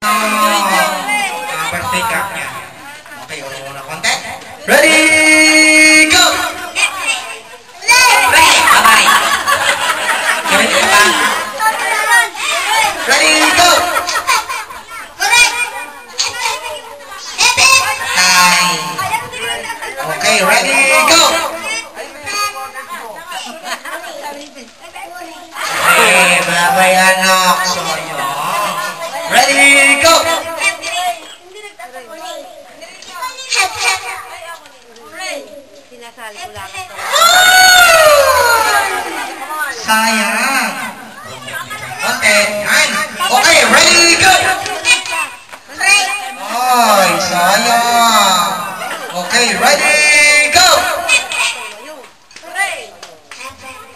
Birthday cake niya. Okay, ulit muna konti. Ready, go! Ready, bye-bye. Ready, ba? Ready, go! Time. Okay, ready, go! Okay, bye-bye anak. So, ready, go! Sayang. Okay, okay, ready, go! Ay, sayang. Okay, ready, go!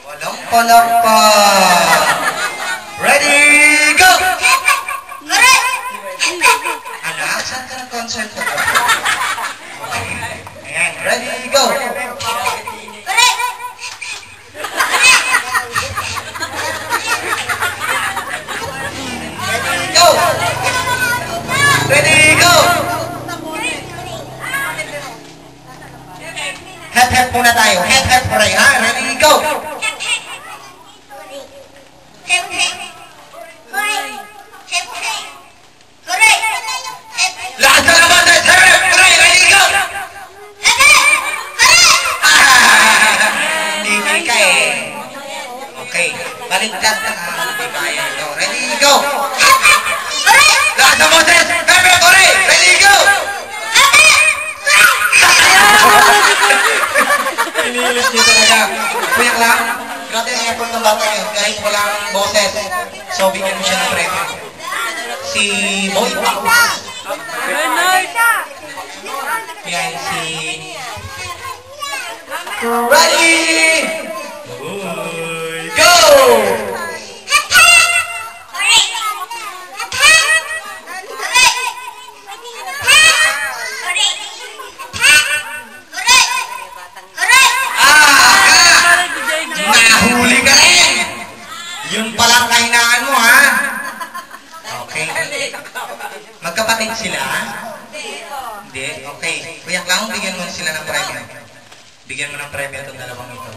Walang palakpak. Ready, go! Anak, saan ka ng-concert ko? Okay, ayan, ready, go! Ready, go! Head muna tayo. Head muna, ha? Ready, go! Lahat na naman! Ready, go! Hindi ka eh. Okay, baliktad na. Hindi kaya ito. Ready, go! Lahat na Moses! Ready, go! Iniilis niyo talaga. Kuyak lang. Grabe ang effort ng bata yun. Kahit walang boses. So, bigyan mo siya ng premyo. Si Boy Paus. Yan si... Ready! Go! Nahuli ka rin! Yun palang kahinaan mo, ha? Okay. Magkapatid sila? Hindi? Okay. Kuyak lang, bigyan mo sila ng premyo. Bigyan mo ng premyo itong dalawang ito.